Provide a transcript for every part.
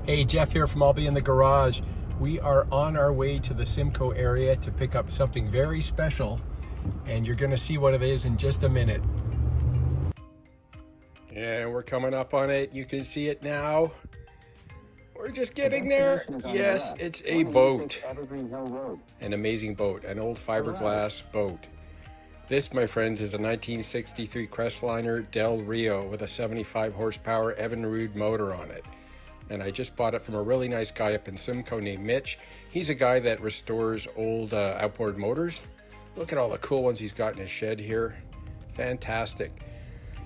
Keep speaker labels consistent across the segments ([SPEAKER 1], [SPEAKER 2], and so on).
[SPEAKER 1] Hey, Jeff here from I'll Be in the Garage. We are on our way to the Simcoe area to pick up something very special, and you're going to see what it is in just a minute. And we're coming up on it. You can see it now. We're just getting there. Yes, it's a boat. An amazing boat, an old fiberglass boat. This, my friends, is a 1963 Crestliner Del Rio with a 75 horsepower Evinrude motor on it. And I just bought it from a really nice guy up in Simcoe named Mitch. He's a guy that restores old outboard motors. Look at all the cool ones he's got in his shed here. Fantastic.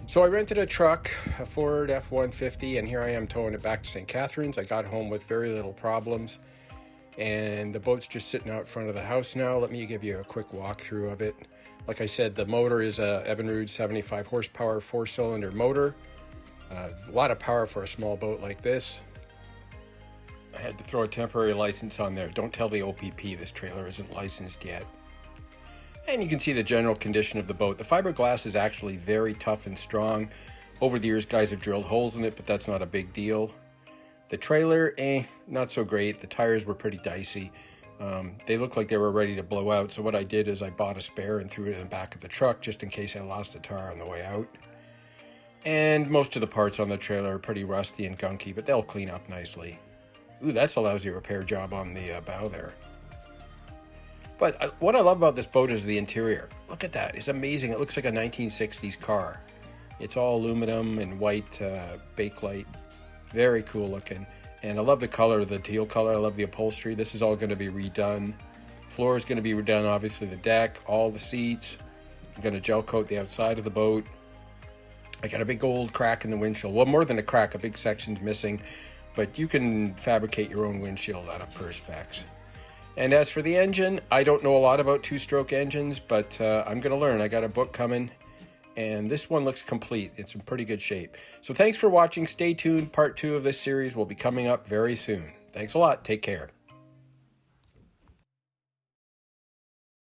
[SPEAKER 1] So I rented a truck, a Ford F-150, and here I am towing it back to St. Catharines. I got home with very little problems, and the boat's just sitting out front of the house now. Let me give you a quick walkthrough of it. Like I said, the motor is a Evinrude 75 horsepower 4-cylinder motor. A lot of power for a small boat like this. I had to throw a temporary license on there. Don't tell the OPP this trailer isn't licensed yet. And you can see the general condition of the boat. The fiberglass is actually very tough and strong. Over the years, guys have drilled holes in it, but that's not a big deal. The trailer, not so great. The tires were pretty dicey. They looked like they were ready to blow out. So what I did is I bought a spare and threw it in the back of the truck just in case I lost a tire on the way out. And most of the parts on the trailer are pretty rusty and gunky, but they'll clean up nicely. Ooh, that's a lousy repair job on the bow there. But what I love about this boat is the interior. Look at that. It's amazing. It looks like a 1960s car. It's all aluminum and white bakelite. Very cool looking. And I love the color, the teal color. I love the upholstery. This is all going to be redone. Floor is going to be redone, obviously the deck, all the seats. I'm going to gel coat the outside of the boat. I got a big old crack in the windshield. Well, more than a crack, a big section's missing. But you can fabricate your own windshield out of Perspex. And as for the engine, I don't know a lot about two-stroke engines, but I'm going to learn. I got a book coming, and this one looks complete. It's in pretty good shape. So thanks for watching. Stay tuned. Part 2 of this series will be coming up very soon. Thanks a lot. Take care.